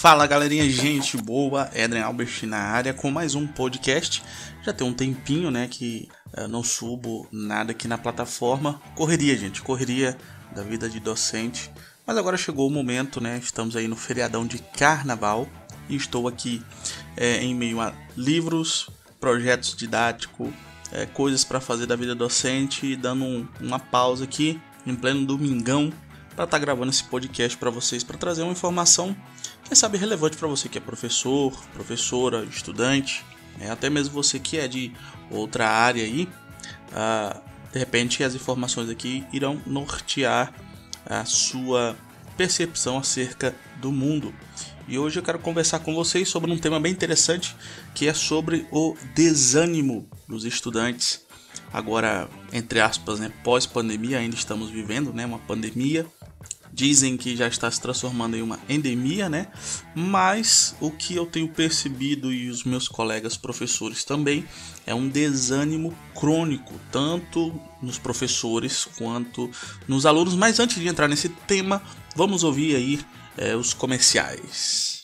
Fala galerinha, gente boa, Edren Albert na área com mais um podcast. Já tem um tempinho, né, que não subo nada aqui na plataforma. Correria, gente, correria da vida de docente. Mas agora chegou o momento, né, estamos aí no feriadão de carnaval. E estou aqui em meio a livros, projetos didáticos, coisas para fazer da vida docente, dando uma pausa aqui em pleno domingão para estar gravando esse podcast para vocês, para trazer uma informação, quem sabe relevante para você que é professor, professora, estudante, até mesmo você que é de outra área aí. De repente as informações aqui irão nortear a sua percepção acerca do mundo. E hoje eu quero conversar com vocês sobre um tema bem interessante, que é sobre o desânimo dos estudantes. Agora, entre aspas, né, pós-pandemia, ainda estamos vivendo, né, uma pandemia. Dizem que já está se transformando em uma endemia, né? Mas o que eu tenho percebido, e os meus colegas professores também, é um desânimo crônico, tanto nos professores quanto nos alunos. Mas antes de entrar nesse tema, vamos ouvir aí os comerciais.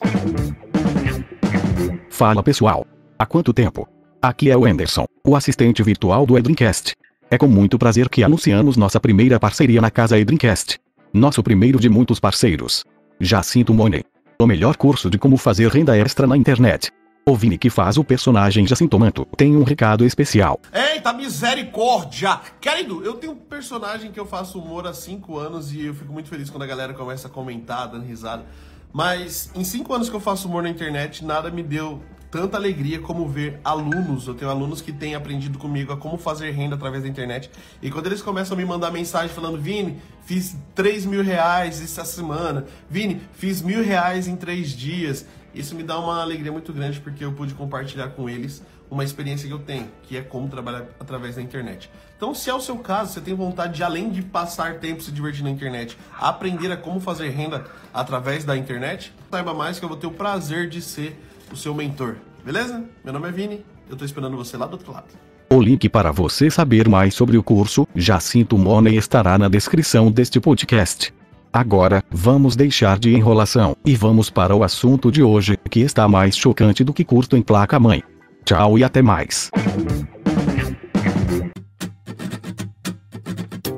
Fala pessoal, há quanto tempo? Aqui é o Anderson, o assistente virtual do Edreamcast. É com muito prazer que anunciamos nossa primeira parceria na casa Edreamcast. Nosso primeiro de muitos parceiros. Jacinto Money. O melhor curso de como fazer renda extra na internet. O Vini, que faz o personagem Jacinto Manto, tem um recado especial. Eita, misericórdia! Querido, eu tenho um personagem que eu faço humor há 5 anos e eu fico muito feliz quando a galera começa a comentar, dando risada. Mas em 5 anos que eu faço humor na internet, nada me deu tanta alegria como ver alunos. Eu tenho alunos que têm aprendido comigo a como fazer renda através da internet. E quando eles começam a me mandar mensagem falando: Vini, fiz 3 mil reais essa semana. Vini, fiz 1.000 reais em 3 dias. Isso me dá uma alegria muito grande, porque eu pude compartilhar com eles uma experiência que eu tenho, que é como trabalhar através da internet. Então, se é o seu caso, você tem vontade de, além de passar tempo se divertindo na internet, aprender a como fazer renda através da internet, saiba mais que eu vou ter o prazer de ser o seu mentor, beleza? Meu nome é Vini, eu tô esperando você lá do outro lado. O link para você saber mais sobre o curso Jacinto Money estará na descrição deste podcast. Agora, vamos deixar de enrolação e vamos para o assunto de hoje, que está mais chocante do que curto em placa-mãe. Tchau e até mais.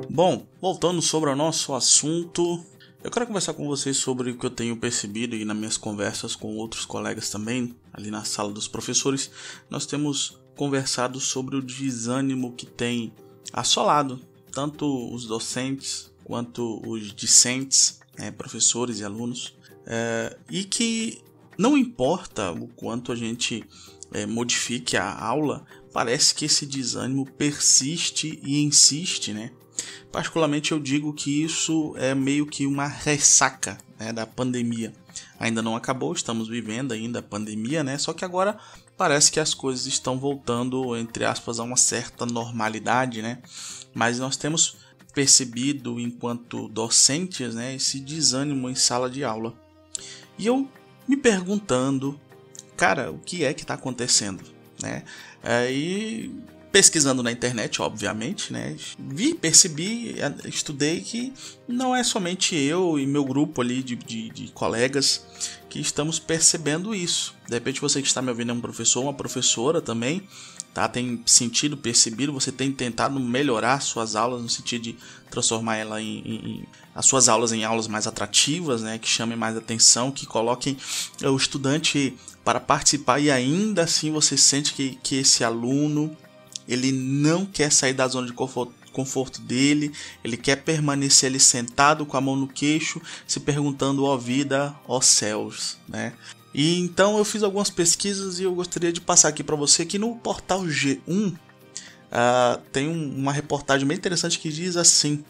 Bom, voltando sobre o nosso assunto, eu quero conversar com vocês sobre o que eu tenho percebido e nas minhas conversas com outros colegas também, ali na sala dos professores. Nós temos conversado sobre o desânimo que tem assolado tanto os docentes quanto os discentes, professores e alunos, e que não importa o quanto a gente modifique a aula, parece que esse desânimo persiste e insiste, né? Particularmente eu digo que isso é meio que uma ressaca, né, da pandemia. Ainda não acabou, estamos vivendo ainda a pandemia, né? Só que agora parece que as coisas estão voltando, entre aspas, a uma certa normalidade, né? Mas nós temos percebido, enquanto docentes, né, esse desânimo em sala de aula. E eu me perguntando, cara, o que é que está acontecendo, né? E pesquisando na internet, obviamente, né, percebi, estudei que não é somente eu e meu grupo ali de colegas que estamos percebendo isso. De repente você que está me ouvindo é um professor, uma professora também, tá? Tem sentido, percebido, você tem tentado melhorar suas aulas no sentido de transformar ela as suas aulas em aulas mais atrativas, né, que chamem mais atenção, que coloquem o estudante para participar, e ainda assim você sente que esse aluno ele não quer sair da zona de conforto dele, ele quer permanecer ali sentado com a mão no queixo, se perguntando: ó vida, ó céus, né? E então eu fiz algumas pesquisas e eu gostaria de passar aqui para você que no portal G1 tem uma reportagem bem interessante que diz assim,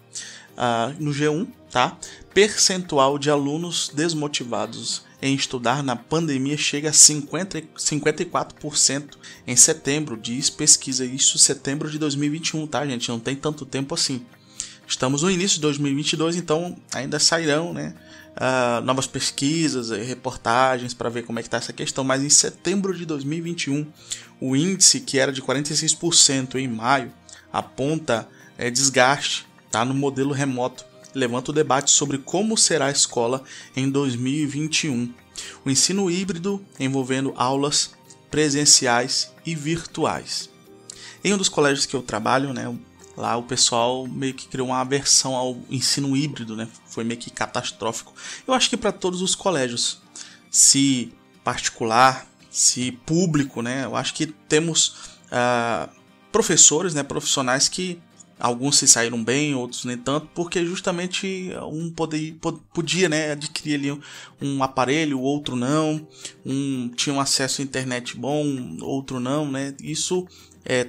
no G1, tá? Percentual de alunos desmotivados em estudar na pandemia chega a 54% em setembro, diz pesquisa, isso setembro de 2021, tá, gente? Não tem tanto tempo assim. Estamos no início de 2022, então ainda sairão, né, novas pesquisas e reportagens para ver como é que está essa questão, mas em setembro de 2021, o índice, que era de 46% em maio, aponta desgaste, tá, no modelo remoto. Levanta o debate sobre como será a escola em 2021. O ensino híbrido envolvendo aulas presenciais e virtuais. Em um dos colégios que eu trabalho, né, lá o pessoal meio que criou uma aversão ao ensino híbrido, né? Foi meio que catastrófico. Eu acho que para todos os colégios, se particular, se público, né? Eu acho que temos professores, né, profissionais que alguns se saíram bem, outros nem tanto, porque justamente um podia, né, adquirir ali um aparelho, o outro não, tinha um acesso à internet bom, outro não, né? Isso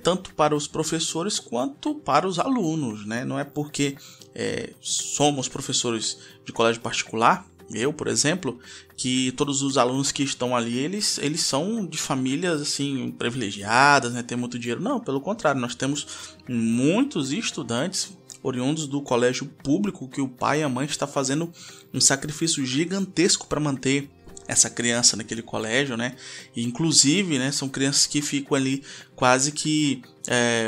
tanto para os professores quanto para os alunos, né? Não é porque somos professores de colégio particular, eu, por exemplo, que todos os alunos que estão ali, eles são de famílias assim privilegiadas, né? Tem muito dinheiro. Não, pelo contrário, nós temos muitos estudantes oriundos do colégio público que o pai e a mãe estão fazendo um sacrifício gigantesco para manter essa criança naquele colégio, né? E, inclusive, né, são crianças que ficam ali quase que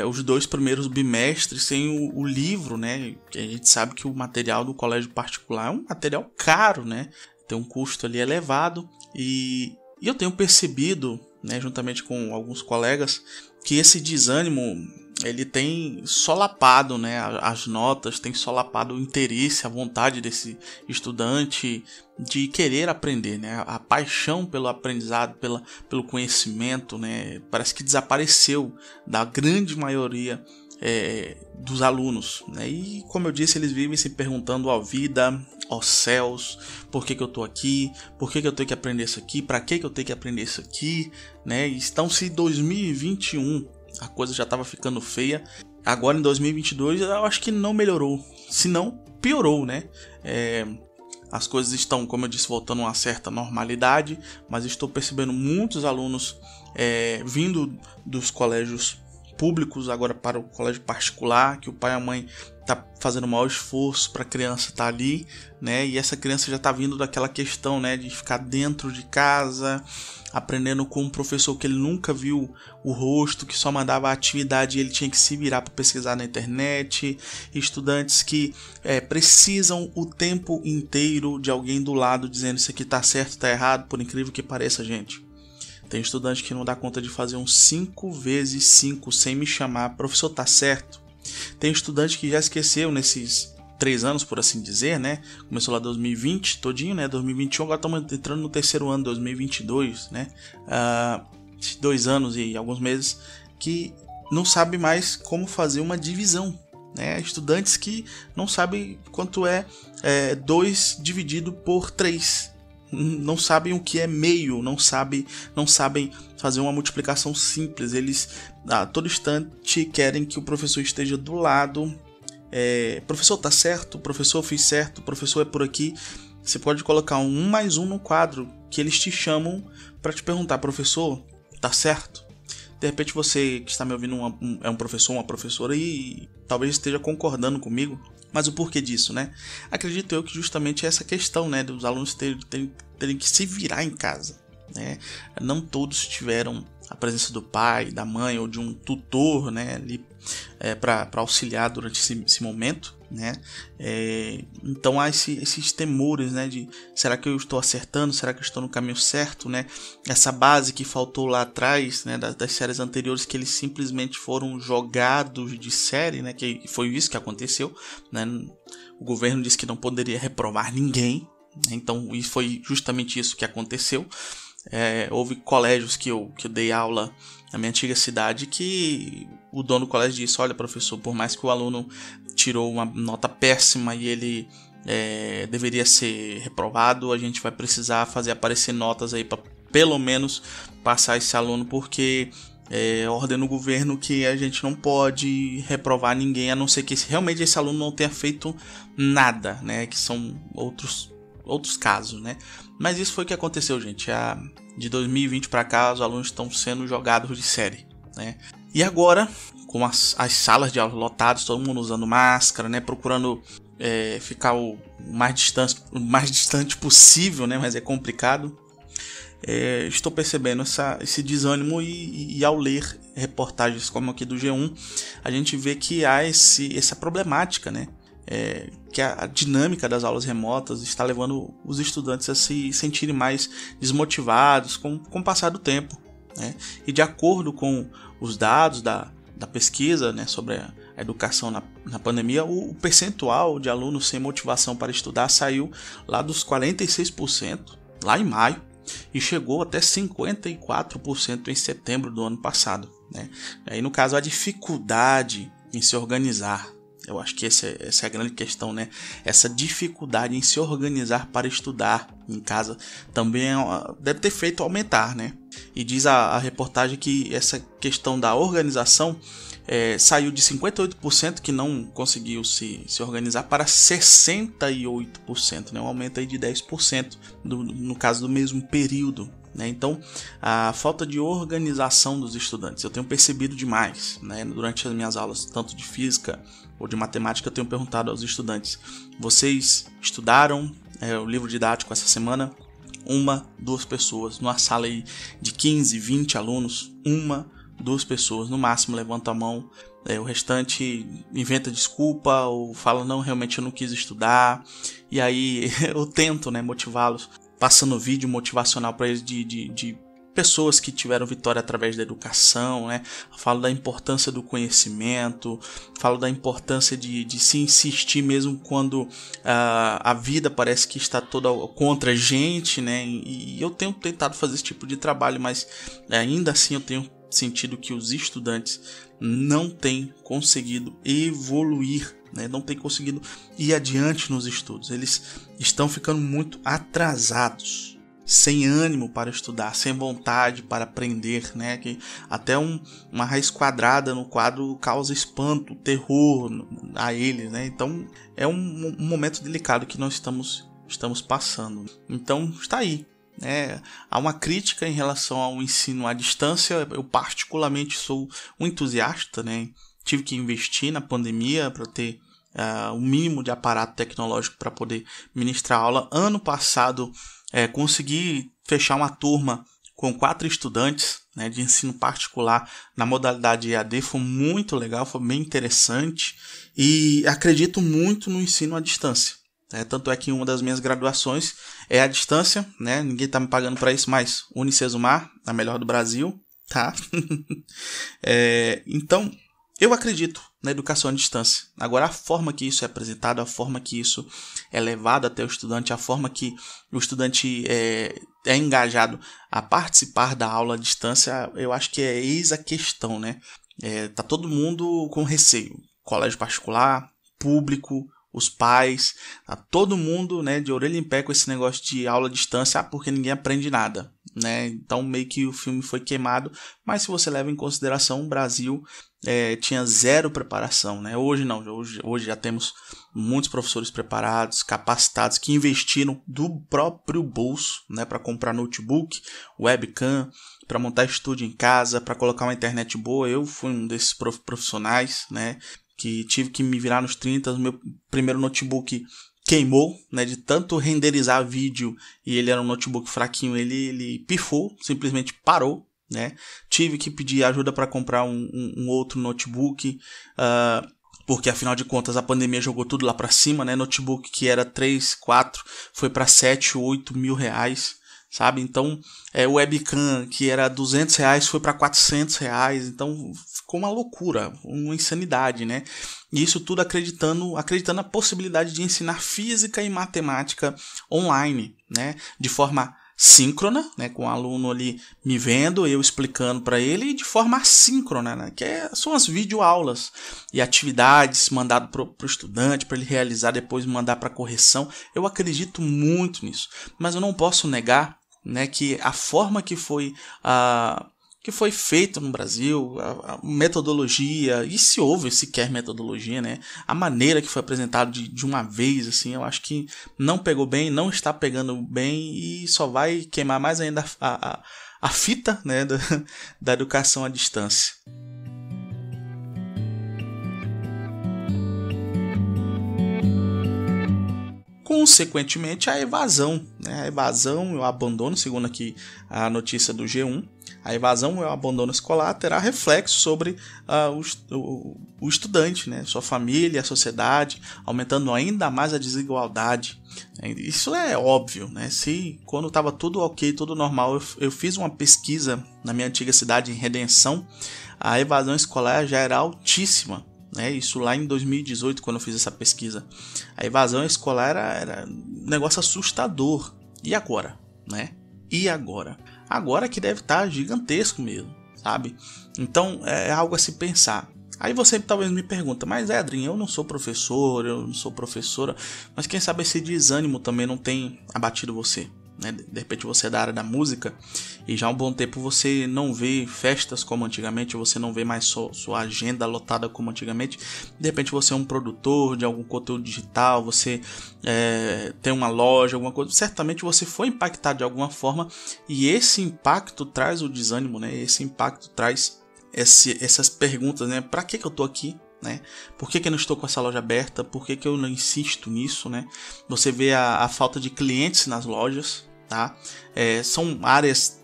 os 2 primeiros bimestres sem o livro, né? Que a gente sabe que o material do colégio particular é um material caro, né? Tem um custo ali elevado e eu tenho percebido, né, juntamente com alguns colegas, que esse desânimo ele tem solapado, né, as notas, tem solapado o interesse, a vontade desse estudante de querer aprender, né, a paixão pelo aprendizado, pelo conhecimento, né, parece que desapareceu da grande maioria dos alunos, né? E como eu disse, eles vivem se perguntando à vida, aos céus, por que eu tô aqui, por que eu tenho que aprender isso aqui, para que eu tenho que aprender isso aqui, né? E estão-se em 2021, a coisa já estava ficando feia. Agora em 2022 eu acho que não melhorou, se não piorou, né? As coisas estão, como eu disse, voltando a uma certa normalidade, mas estou percebendo muitos alunos vindo dos colégios públicos agora para o colégio particular, que o pai e a mãe tá fazendo o maior esforço para a criança estar ali, né? E essa criança já está vindo daquela questão, né, de ficar dentro de casa, aprendendo com um professor que ele nunca viu o rosto, que só mandava a atividade e ele tinha que se virar para pesquisar na internet. Estudantes que precisam o tempo inteiro de alguém do lado dizendo isso aqui tá certo, tá errado, por incrível que pareça, gente. Tem estudante que não dá conta de fazer uns 5 vezes 5 sem me chamar, professor, tá certo? Tem estudante que já esqueceu nesses 3 anos, por assim dizer, né? Começou lá 2020 todinho, né? 2021, agora estamos entrando no terceiro ano, 2022, né? 2 anos e alguns meses, que não sabe mais como fazer uma divisão, né? Estudantes que não sabem quanto é 2 dividido por 3. Não sabem o que é meio, não sabem fazer uma multiplicação simples. Eles a todo instante querem que o professor esteja do lado. Professor, tá certo? Professor, fiz certo? Professor, é por aqui. Você pode colocar um mais um no quadro que eles te chamam para te perguntar: professor, tá certo? De repente você que está me ouvindo é um professor, uma professora e talvez esteja concordando comigo. Mas o porquê disso, né? Acredito eu que justamente é essa questão, né, dos alunos terem que se virar em casa, né? Não todos tiveram a presença do pai, da mãe ou de um tutor, né, ali para auxiliar durante esse momento, né? Então há esses temores, né, de será que eu estou acertando, será que eu estou no caminho certo, né? Essa base que faltou lá atrás, né, das séries anteriores, que eles simplesmente foram jogados de série, né? Que foi isso que aconteceu, né? O governo disse que não poderia reprovar ninguém, né? Então foi justamente isso que aconteceu. Houve colégios que eu dei aula na minha antiga cidade que o dono do colégio disse: olha, professor, por mais que o aluno tirou uma nota péssima e ele deveria ser reprovado, a gente vai precisar fazer aparecer notas aí para pelo menos passar esse aluno, porque ordem no governo que a gente não pode reprovar ninguém, a não ser que realmente esse aluno não tenha feito nada, né? Que são outros casos, né? Mas isso foi o que aconteceu, gente. De 2020 para cá, os alunos estão sendo jogados de série, né? E agora, com as salas de aula lotadas, todo mundo usando máscara, né? Procurando ficar o mais distante possível, né? Mas é complicado. Estou percebendo esse desânimo e ao ler reportagens como aqui do G1, a gente vê que há essa problemática, né? que a dinâmica das aulas remotas está levando os estudantes a se sentirem mais desmotivados com o passar do tempo, né? E de acordo com os dados da pesquisa, né, sobre a educação na pandemia, o percentual de alunos sem motivação para estudar saiu lá dos 46% lá em maio e chegou até 54% em setembro do ano passado, né? Aí, no caso, a dificuldade em se organizar, eu acho que essa é a grande questão, né? Essa dificuldade em se organizar para estudar em casa também deve ter feito aumentar, né? E diz a reportagem que essa questão da organização saiu de 58% que não conseguiu se organizar para 68%, né? Um aumento aí de 10% no caso do mesmo período, né? Então, a falta de organização dos estudantes eu tenho percebido demais, né? Durante as minhas aulas, tanto de física ou de matemática, eu tenho perguntado aos estudantes: vocês estudaram o livro didático essa semana? 1-2 pessoas. Numa sala aí de 15, 20 alunos, 1-2 pessoas no máximo levantam a mão. O restante inventa desculpa ou fala: não, realmente eu não quis estudar. E aí eu tento, né, motivá-los, passando vídeo motivacional para eles de pessoas que tiveram vitória através da educação, né? Falo da importância do conhecimento, falo da importância de se insistir mesmo quando a vida parece que está toda contra a gente, né? E eu tenho tentado fazer esse tipo de trabalho, mas ainda assim eu tenho sentido que os estudantes não têm conseguido evoluir, né? Não têm conseguido ir adiante nos estudos. Eles estão ficando muito atrasados, sem ânimo para estudar, sem vontade para aprender, né? Que até uma raiz quadrada no quadro causa espanto, terror a eles, né? Então é um momento delicado que nós estamos passando. Então está aí, né? Há uma crítica em relação ao ensino à distância. Eu particularmente sou um entusiasta, né? Tive que investir na pandemia para ter o mínimo de aparato tecnológico para poder ministrar aula. Ano passado consegui fechar uma turma com 4 estudantes, né, de ensino particular na modalidade EAD. Foi muito legal, foi bem interessante e acredito muito no ensino à distância. Tanto é que uma das minhas graduações é à distância, né? Ninguém está me pagando para isso, mas Unicesumar, a melhor do Brasil, tá? Então, eu acredito na educação à distância. Agora, a forma que isso é apresentado, a forma que isso é levado até o estudante, a forma que o estudante é engajado a participar da aula à distância, eu acho que é eis a questão, né? Tá todo mundo com receio. Colégio particular, público, os pais, tá todo mundo, né, de orelha em pé com esse negócio de aula à distância, porque ninguém aprende nada, né? Então meio que o filme foi queimado, mas se você leva em consideração, o Brasil tinha zero preparação, né? Hoje não, hoje já temos muitos professores preparados, capacitados, que investiram do próprio bolso, né, para comprar notebook, webcam, para montar estúdio em casa, para colocar uma internet boa. Eu fui um desses profissionais, né, que tive que me virar nos 30. O meu primeiro notebook queimou, né, de tanto renderizar vídeo, e ele era um notebook fraquinho, ele pifou, simplesmente parou, né? Tive que pedir ajuda para comprar um outro notebook, porque afinal de contas a pandemia jogou tudo lá para cima, né? Notebook que era 3, 4 foi para 7, 8 mil reais, sabe? Então o webcam que era 200 reais foi para 400 reais, então ficou uma loucura, uma insanidade, né? E isso tudo acreditando na possibilidade de ensinar física e matemática online, né? De forma síncrona, né, com o aluno ali me vendo, eu explicando para ele, e de forma assíncrona, né, que são as videoaulas e atividades mandadas para o estudante, para ele realizar, depois mandar para correção. Eu acredito muito nisso, mas eu não posso negar, né, que a forma que foi feito no Brasil, a metodologia, e se houve sequer metodologia, né? A maneira que foi apresentado de uma vez, assim, eu acho que não pegou bem, não está pegando bem e só vai queimar mais ainda a fita, né, da educação à distância. Consequentemente, a evasão, né? A evasão e o abandono, segundo aqui a notícia do G1, a evasão e o abandono escolar terá reflexo sobre o estudante, né? Sua família, a sociedade, aumentando ainda mais a desigualdade. Isso é óbvio, né? Se quando estava tudo ok, tudo normal, eu fiz uma pesquisa na minha antiga cidade em Redenção, a evasão escolar já era altíssima, né? Isso lá em 2018, quando eu fiz essa pesquisa. A evasão escolar era um negócio assustador. E agora, né? E agora? Agora que deve estar gigantesco mesmo, sabe? Então é algo a se pensar. Aí você talvez me pergunta, mas Edrin, eu não sou professor, eu não sou professora, mas quem sabe esse desânimo também não tem abatido você, né? De repente você é da área da música e já há um bom tempo você não vê festas como antigamente, você não vê mais sua agenda lotada como antigamente. De repente você é um produtor de algum conteúdo digital, você tem uma loja, alguma coisa, certamente você foi impactado de alguma forma e esse impacto traz o desânimo, né? Esse impacto traz essas perguntas, né? Para que eu tô aqui? Né? Por que eu não estou com essa loja aberta? Por que eu não insisto nisso? Né? Você vê a falta de clientes nas lojas, tá? São áreas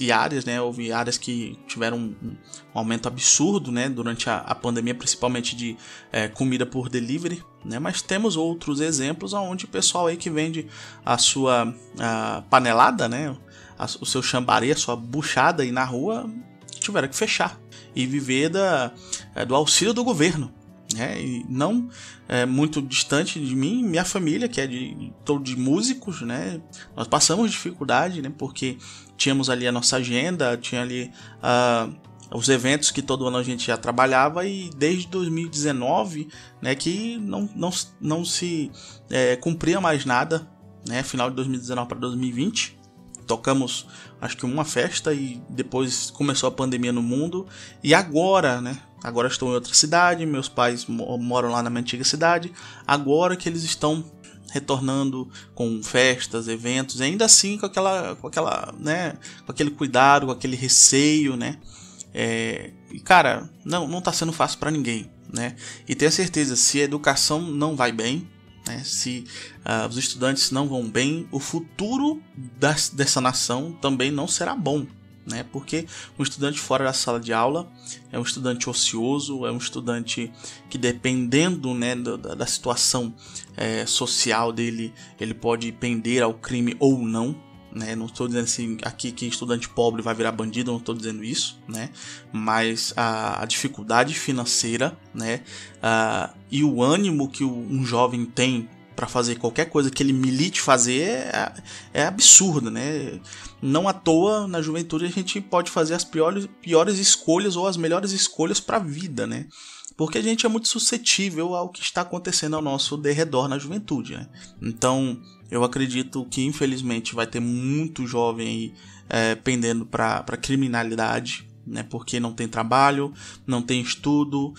e áreas, né? Houve áreas que tiveram um aumento absurdo, né? Durante a pandemia, principalmente de comida por delivery, né? Mas temos outros exemplos onde o pessoal aí que vende a sua panelada, né? O seu chambaré, a sua buchada aí na rua, tiveram que fechar e viver do auxílio do governo, né? E não muito distante de mim, minha família, que é de músicos, né? Nós passamos dificuldade, né? Porque tínhamos ali a nossa agenda, tinha ali os eventos que todo ano a gente já trabalhava e desde 2019, né? Que não se cumpria mais nada, né? Final de 2019 para 2020. Tocamos, acho que uma festa e depois começou a pandemia no mundo. E agora, né? Agora estou em outra cidade, meus pais moram lá na minha antiga cidade. Agora que eles estão retornando com festas, eventos, ainda assim com aquela, né? Com aquele cuidado, com aquele receio, né? E cara, não tá sendo fácil para ninguém, né? E tenha certeza, se a educação não vai bem, né, se os estudantes não vão bem, o futuro dessa nação também não será bom, né? Porque um estudante fora da sala de aula é um estudante ocioso, é um estudante que, dependendo, né, da situação social dele, ele pode pender ao crime ou não, né? Não estou dizendo assim aqui que estudante pobre vai virar bandido, não estou dizendo isso, né? Mas a dificuldade financeira, né? E o ânimo que um jovem tem para fazer qualquer coisa que ele milite fazer é absurdo, né? Não à toa na juventude a gente pode fazer as piores escolhas ou as melhores escolhas para a vida, né? Porque a gente é muito suscetível ao que está acontecendo ao nosso derredor na juventude, né? Então eu acredito que infelizmente vai ter muito jovem aí pendendo para criminalidade, né? Porque não tem trabalho, não tem estudo,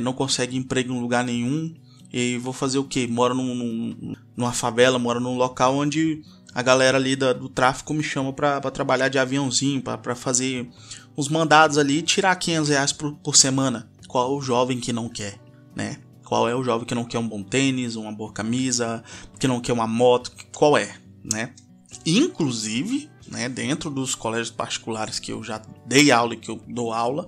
não consegue emprego em lugar nenhum. E vou fazer o quê? Moro numa favela, moro num local onde a galera ali do tráfico me chama para trabalhar de aviãozinho, para fazer uns mandados ali e tirar R$500 por semana. Qual é o jovem que não quer, né? Qual é o jovem que não quer um bom tênis, uma boa camisa, que não quer uma moto? Qual é, né? Inclusive, né, dentro dos colégios particulares que eu já dei aula e que eu dou aula,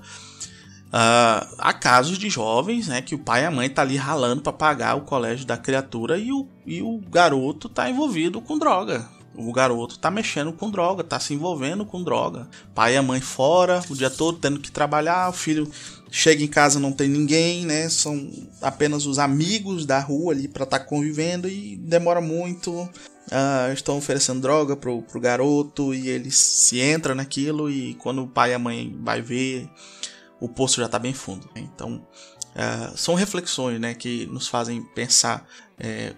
há casos de jovens, né, que o pai e a mãe tá ali ralando para pagar o colégio da criatura e o garoto tá envolvido com droga. O garoto tá mexendo com droga, tá se envolvendo com droga. Pai e a mãe fora, o dia todo tendo que trabalhar, o filho chega em casa, não tem ninguém, né? São apenas os amigos da rua ali para estar convivendo e demora muito. Estão oferecendo droga pro garoto e ele se entra naquilo e quando o pai e a mãe vai ver, o poço já tá bem fundo. Então, são reflexões, né, que nos fazem pensar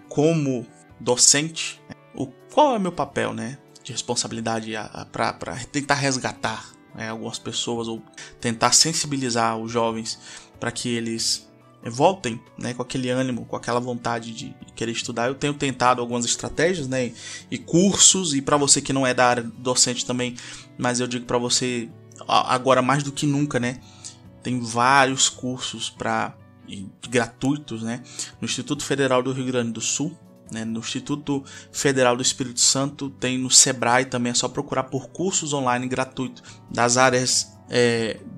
como docente, qual é o meu papel, né, de responsabilidade para tentar resgatar, né, algumas pessoas ou tentar sensibilizar os jovens para que eles voltem, né, com aquele ânimo, com aquela vontade de querer estudar. Eu tenho tentado algumas estratégias, né, e cursos, e para você que não é da área docente também, mas eu digo para você agora mais do que nunca, né, tem vários cursos gratuitos, né, no Instituto Federal do Rio Grande do Sul, né? No Instituto Federal do Espírito Santo, tem no Sebrae também, é só procurar por cursos online gratuitos das áreas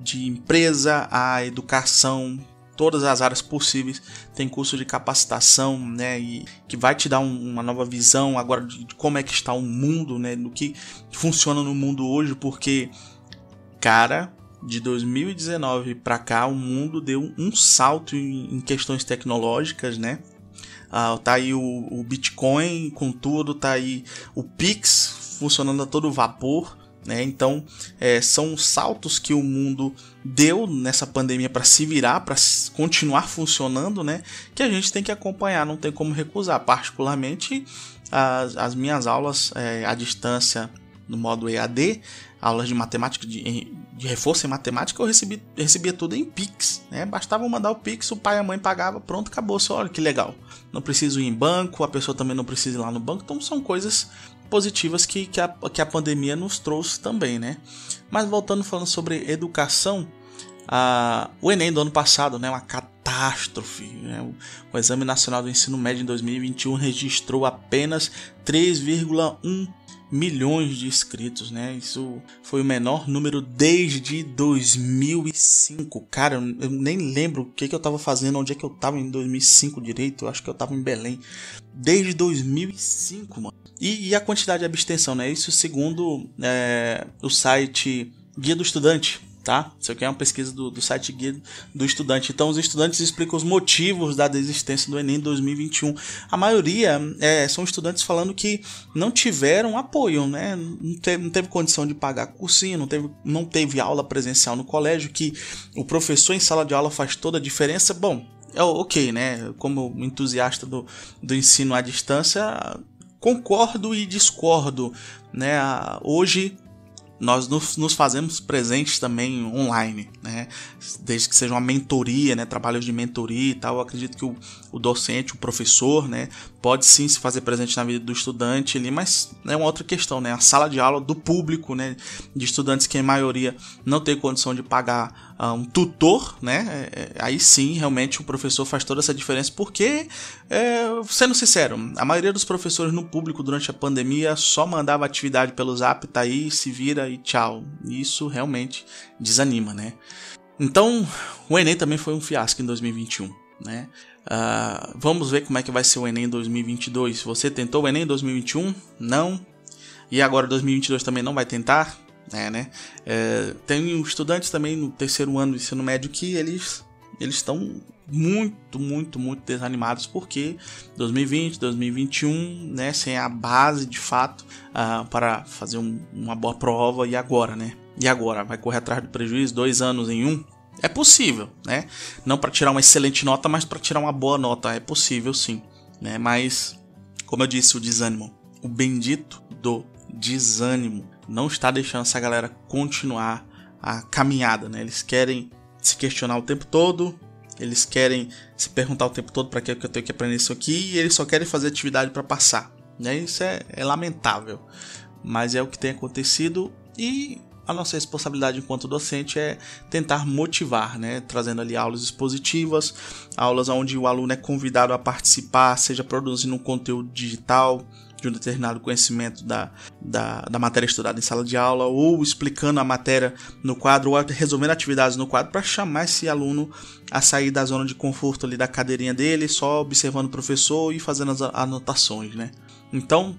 de empresa, a educação, todas as áreas possíveis. Tem curso de capacitação, né, e que vai te dar uma nova visão agora de como é que está o mundo, né, do que funciona no mundo hoje, porque, cara, de 2019 para cá o mundo deu um salto em questões tecnológicas, né? Tá aí o Bitcoin com tudo, tá aí o Pix funcionando a todo vapor, né? Então são saltos que o mundo deu nessa pandemia para se virar, para continuar funcionando, né? Que a gente tem que acompanhar, não tem como recusar. Particularmente as minhas aulas à distância no modo EAD, aulas de matemática, de reforço em matemática, eu recebia tudo em Pix, né? Bastava mandar o Pix, o pai e a mãe pagava, pronto, acabou. Só, olha que legal. Não preciso ir em banco, a pessoa também não precisa ir lá no banco, então são coisas positivas que a pandemia nos trouxe também, né? Mas voltando, falando sobre educação, o Enem do ano passado, né, uma catástrofe, né? O Exame Nacional do Ensino Médio em 2021 registrou apenas 3,1 milhões de inscritos, né? Isso foi o menor número desde 2005. Cara, eu nem lembro o que eu tava fazendo, onde é que eu tava em 2005 direito. Eu acho que eu tava em Belém. Desde 2005, mano. E a quantidade de abstenção, né? Isso segundo o site Guia do Estudante, tá? Isso aqui é uma pesquisa do site Guia do Estudante. Então os estudantes explicam os motivos da desistência do Enem 2021. A maioria são estudantes falando que não tiveram apoio, né? Não teve condição de pagar cursinho, não teve aula presencial no colégio, que o professor em sala de aula faz toda a diferença. Bom, ok, né? Como entusiasta do ensino à distância, concordo e discordo, né? Hoje nós nos fazemos presentes também online, né? Desde que seja uma mentoria, né? Trabalhos de mentoria e tal. Eu acredito que o docente, o professor, né? Pode sim se fazer presente na vida do estudante ali, mas é uma outra questão, né? A sala de aula do público, né? De estudantes que em maioria não tem condição de pagar um tutor, né? Aí sim, realmente o professor faz toda essa diferença, porque, sendo sincero, a maioria dos professores no público durante a pandemia só mandava atividade pelo Zap, tá aí, se vira e tchau. Isso realmente desanima, né? Então, o Enem também foi um fiasco em 2021, né? Vamos ver como é que vai ser o Enem em 2022. Você tentou o Enem em 2021? Não. E agora 2022 também não vai tentar? Né? Tem estudantes também no terceiro ano do ensino médio que eles estão muito desanimados, porque 2020, 2021, né, sem a base de fato para fazer uma boa prova. E agora, né? E agora? Vai correr atrás do prejuízo? 2 anos em um? É possível, né? Não para tirar uma excelente nota, mas para tirar uma boa nota. É possível sim, né? Mas, como eu disse, o desânimo, o bendito do desânimo, não está deixando essa galera continuar a caminhada, né? Eles querem se questionar o tempo todo, eles querem se perguntar o tempo todo para que eu tenho que aprender isso aqui, e eles só querem fazer atividade para passar, né? Isso é lamentável, mas é o que tem acontecido, e a nossa responsabilidade enquanto docente é tentar motivar, né? Trazendo ali aulas expositivas, aulas onde o aluno é convidado a participar, seja produzindo um conteúdo digital de um determinado conhecimento da matéria estudada em sala de aula, ou explicando a matéria no quadro, ou resolvendo atividades no quadro, para chamar esse aluno a sair da zona de conforto ali da cadeirinha dele, só observando o professor e fazendo as anotações, né? Então,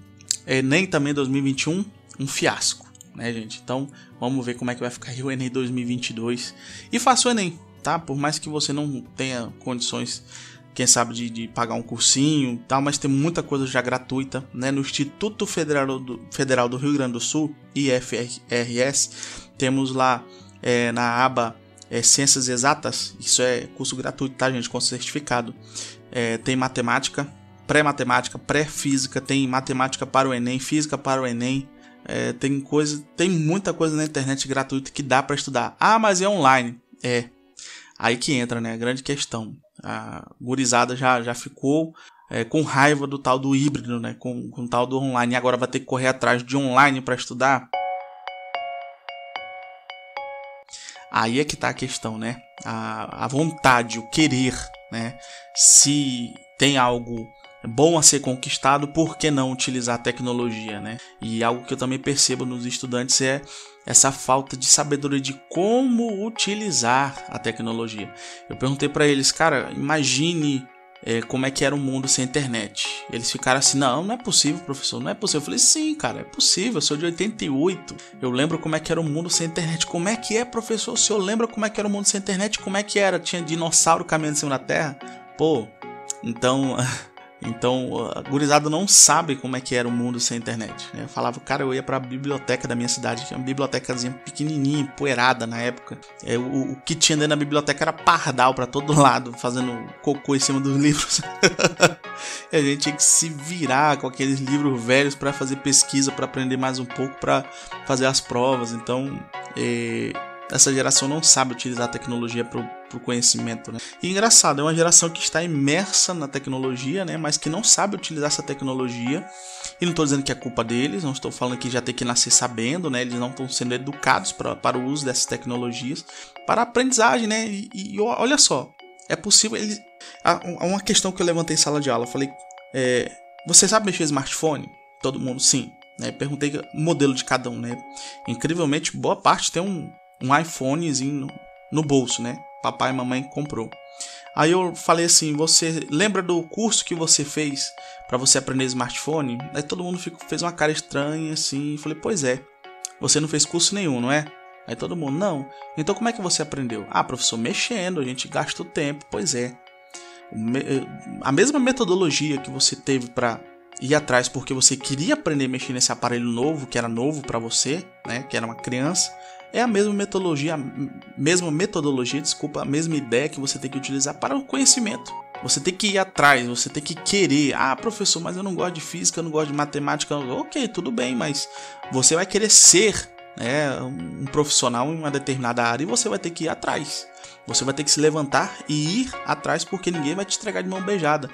Enem também 2021, um fiasco, né, gente? Então, vamos ver como é que vai ficar o Enem 2022. E faça o Enem, tá? Por mais que você não tenha condições, quem sabe, de pagar um cursinho e tal, mas tem muita coisa já gratuita, né? No Instituto Federal do Rio Grande do Sul, IFRS, temos lá na aba Ciências Exatas, isso é curso gratuito, tá, gente? Com certificado. Tem matemática, pré-matemática, pré-física, tem matemática para o Enem, física para o Enem. Tem muita coisa na internet gratuita que dá para estudar. Ah, mas é online. Aí que entra, né, a grande questão. A gurizada já ficou com raiva do tal do híbrido, né, com o tal do online, e agora vai ter que correr atrás de online para estudar. Aí é que tá a questão, né? A vontade, o querer, né? Se tem algo bom a ser conquistado, por que não utilizar a tecnologia, né? E algo que eu também percebo nos estudantes é essa falta de sabedoria de como utilizar a tecnologia. Eu perguntei para eles, cara, imagine como é que era o mundo sem internet. Eles ficaram assim, não é possível, professor, não é possível. Eu falei, sim, cara, é possível, eu sou de 88, eu lembro como é que era o mundo sem internet. Como é que é, professor? O senhor lembra como é que era o mundo sem internet? Como é que era? Tinha dinossauro caminhando em cima da terra? Pô, então a gurizada não sabe como é que era o mundo sem internet, né? Eu falava, cara, eu ia pra biblioteca da minha cidade, que é uma bibliotecazinha pequenininha, empoeirada na época. O que tinha dentro da biblioteca era pardal pra todo lado, fazendo cocô em cima dos livros. E a gente tinha que se virar com aqueles livros velhos pra fazer pesquisa, pra aprender mais um pouco, pra fazer as provas. Então, essa geração não sabe utilizar a tecnologia pro conhecimento, né? E engraçado, é uma geração que está imersa na tecnologia, né? Mas que não sabe utilizar essa tecnologia. E não estou dizendo que é culpa deles, não estou falando que já tem que nascer sabendo, né? Eles não estão sendo educados para o uso dessas tecnologias, para a aprendizagem, né? E olha só, é possível. Há uma questão que eu levantei em sala de aula, eu falei, você sabe mexer em smartphone? Todo mundo, sim. Né? Perguntei o modelo de cada um, né? Incrivelmente, boa parte tem um iPhonezinho no bolso, né? Papai e mamãe comprou. Aí eu falei assim, você lembra do curso que você fez para você aprender smartphone? Aí todo mundo fez uma cara estranha assim, falei, pois é, você não fez curso nenhum, não é? Aí todo mundo, não. Então como é que você aprendeu? Ah, professor, mexendo, a gente gasta o tempo. Pois é, a mesma metodologia que você teve para ir atrás porque você queria aprender a mexer nesse aparelho novo, que era novo para você, né? Que era uma criança. É a mesma metodologia, a mesma ideia que você tem que utilizar para o conhecimento. Você tem que ir atrás, você tem que querer. Ah, professor, mas eu não gosto de física, eu não gosto de matemática. Ok, tudo bem, mas você vai querer ser, né, um profissional em uma determinada área e você vai ter que ir atrás. Você vai ter que se levantar e ir atrás porque ninguém vai te entregar de mão beijada.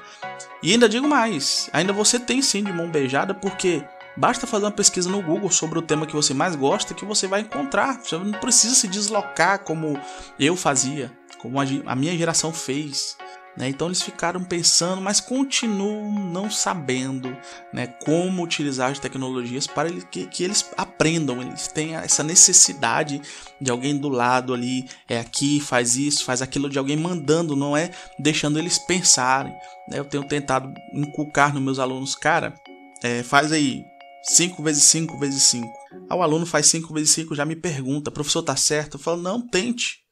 E ainda digo mais, ainda você tem sim de mão beijada porque basta fazer uma pesquisa no Google sobre o tema que você mais gosta que você vai encontrar. Você não precisa se deslocar como eu fazia, como a minha geração fez, né? Então eles ficaram pensando, mas continuam não sabendo, né, como utilizar as tecnologias para que eles aprendam. Eles têm essa necessidade de alguém do lado ali, aqui, faz isso, faz aquilo, de alguém mandando, não é deixando eles pensarem, né? Eu tenho tentado inculcar nos meus alunos, cara, faz aí 5 vezes 5 vezes 5. O aluno faz 5 vezes 5, já me pergunta, professor, tá certo? Eu falo, não, tente,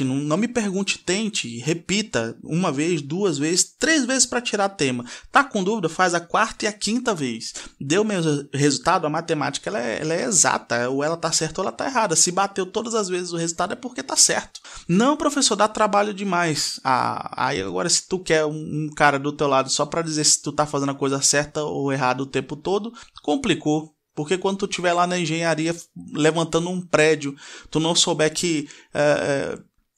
não me pergunte, tente, repita 1 vez, 2 vezes, 3 vezes para tirar tema. Tá com dúvida? Faz a 4ª e a 5ª vez. Deu o mesmo resultado? A matemática ela é exata, ou ela tá certa ou ela tá errada. Se bateu todas as vezes o resultado é porque tá certo. Não, professor, dá trabalho demais. Aí agora se tu quer um cara do teu lado só para dizer se tu tá fazendo a coisa certa ou errada o tempo todo, complicou. Porque quando tu estiver lá na engenharia levantando um prédio, tu não souber que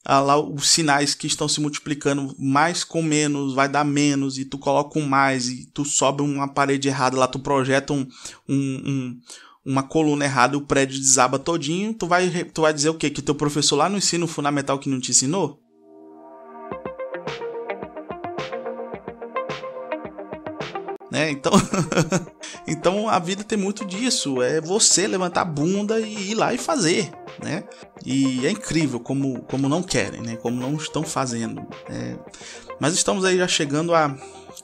lá os sinais que estão se multiplicando, mais com menos vai dar menos, e tu coloca um mais, e tu sobe uma parede errada lá, tu projeta uma coluna errada e o prédio desaba todinho, tu vai dizer o quê? Que teu professor lá no ensino fundamental que não te ensinou? Né? Então a vida tem muito disso, é você levantar a bunda e ir lá e fazer, né? E é incrível como não querem, né? Como não estão fazendo. Mas estamos aí já chegando a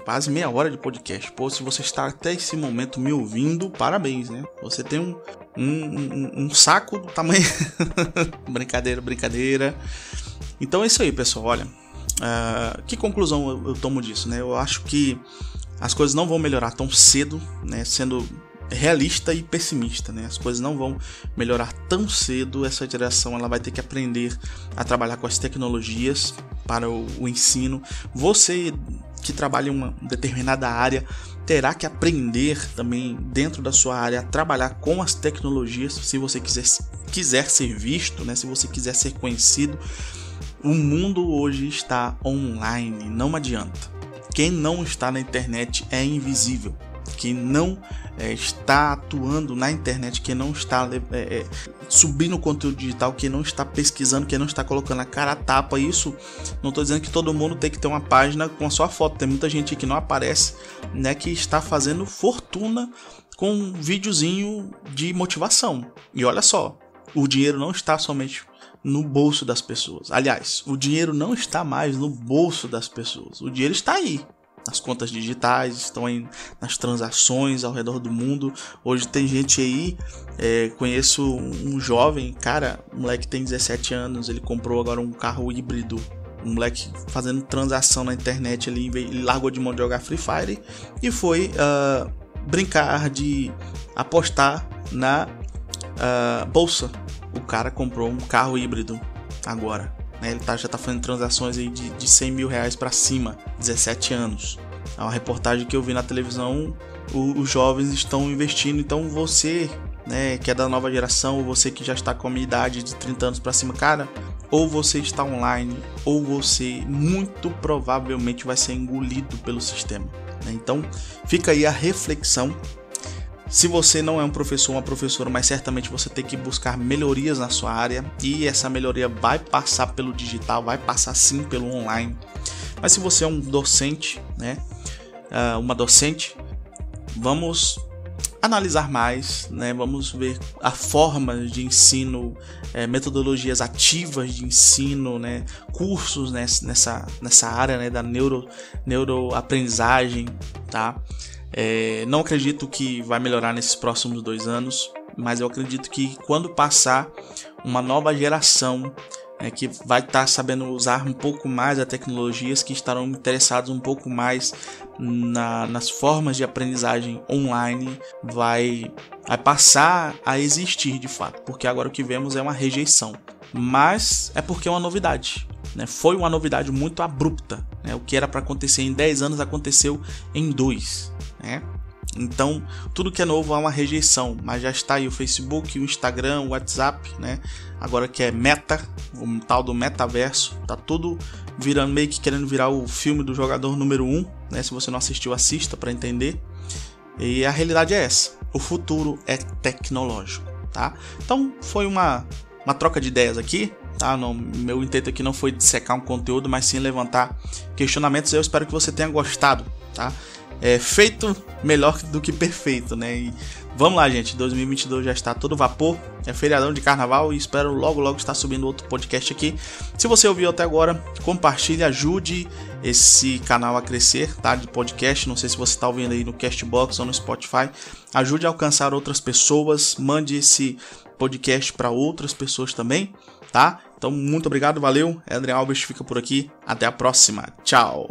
quase meia hora de podcast. Pô, se você está até esse momento me ouvindo, parabéns, né? Você tem um saco do tamanho... Brincadeira. Então é isso aí, pessoal. Olha, que conclusão eu tomo disso, né? Eu acho que as coisas não vão melhorar tão cedo, né? Sendo realista e pessimista, né? As coisas não vão melhorar tão cedo. Essa geração ela vai ter que aprender a trabalhar com as tecnologias para o ensino. Você que trabalha em uma determinada área terá que aprender também dentro da sua área a trabalhar com as tecnologias, se você quiser ser visto, né? Se você quiser ser conhecido. O mundo hoje está online, não adianta. Quem não está na internet é invisível. que não está atuando na internet, que não está subindo conteúdo digital, que não está pesquisando, que não está colocando a cara a tapa. Isso, não estou dizendo que todo mundo tem que ter uma página com a sua foto, tem muita gente que não aparece, né, que está fazendo fortuna com um videozinho de motivação. E olha só, o dinheiro não está somente no bolso das pessoas. Aliás, o dinheiro não está mais no bolso das pessoas, o dinheiro está aí nas contas digitais, estão aí nas transações ao redor do mundo. Hoje tem gente aí, conheço um jovem, cara, um moleque tem 17 anos, ele comprou agora um carro híbrido, um moleque fazendo transação na internet ali, ele largou de mão de jogar Free Fire e foi brincar de apostar na bolsa. O cara comprou um carro híbrido agora. Ele já está fazendo transações aí de 100 mil reais para cima, 17 anos. É uma reportagem que eu vi na televisão, os jovens estão investindo. Então você, né, que é da nova geração, ou você que já está com a minha idade de 30 anos para cima, cara, ou você está online, ou você muito provavelmente vai ser engolido pelo sistema. Então fica aí a reflexão. Se você não é um professor ou uma professora, mas certamente você tem que buscar melhorias na sua área, e essa melhoria vai passar pelo digital, vai passar sim pelo online. Mas se você é um docente, né, uma docente, vamos analisar mais, né, vamos ver a forma de ensino, metodologias ativas de ensino, né, cursos nessa área, né, da neuroaprendizagem, tá? Não acredito que vai melhorar nesses próximos 2 anos, mas eu acredito que quando passar uma nova geração, que vai estar sabendo usar um pouco mais as tecnologias, que estarão interessados um pouco mais nas formas de aprendizagem online, vai passar a existir de fato, porque agora o que vemos é uma rejeição, mas é porque é uma novidade. Foi uma novidade muito abrupta, né? O que era para acontecer em 10 anos aconteceu em 2, né? Então tudo que é novo há uma rejeição, mas já está aí o Facebook, o Instagram, o WhatsApp, né? Agora que é Meta, o tal do metaverso, tá tudo virando, meio que querendo virar o filme do jogador número 1, né? Se você não assistiu, assista para entender. E a realidade é essa, o futuro é tecnológico, tá? Então foi uma troca de ideias aqui. Tá? Meu intento aqui não foi dissecar um conteúdo, mas sim levantar questionamentos. Eu espero que você tenha gostado, tá? Feito melhor do que perfeito, né? E vamos lá, gente, 2022 já está a todo vapor, é feriadão de carnaval e espero logo estar subindo outro podcast aqui. Se você ouviu até agora, compartilhe, ajude esse canal a crescer, tá? De podcast, não sei se você está ouvindo aí no Castbox ou no Spotify, ajude a alcançar outras pessoas, mande esse podcast para outras pessoas também, tá? Então, muito obrigado, valeu. Adrian Alves fica por aqui. Até a próxima. Tchau.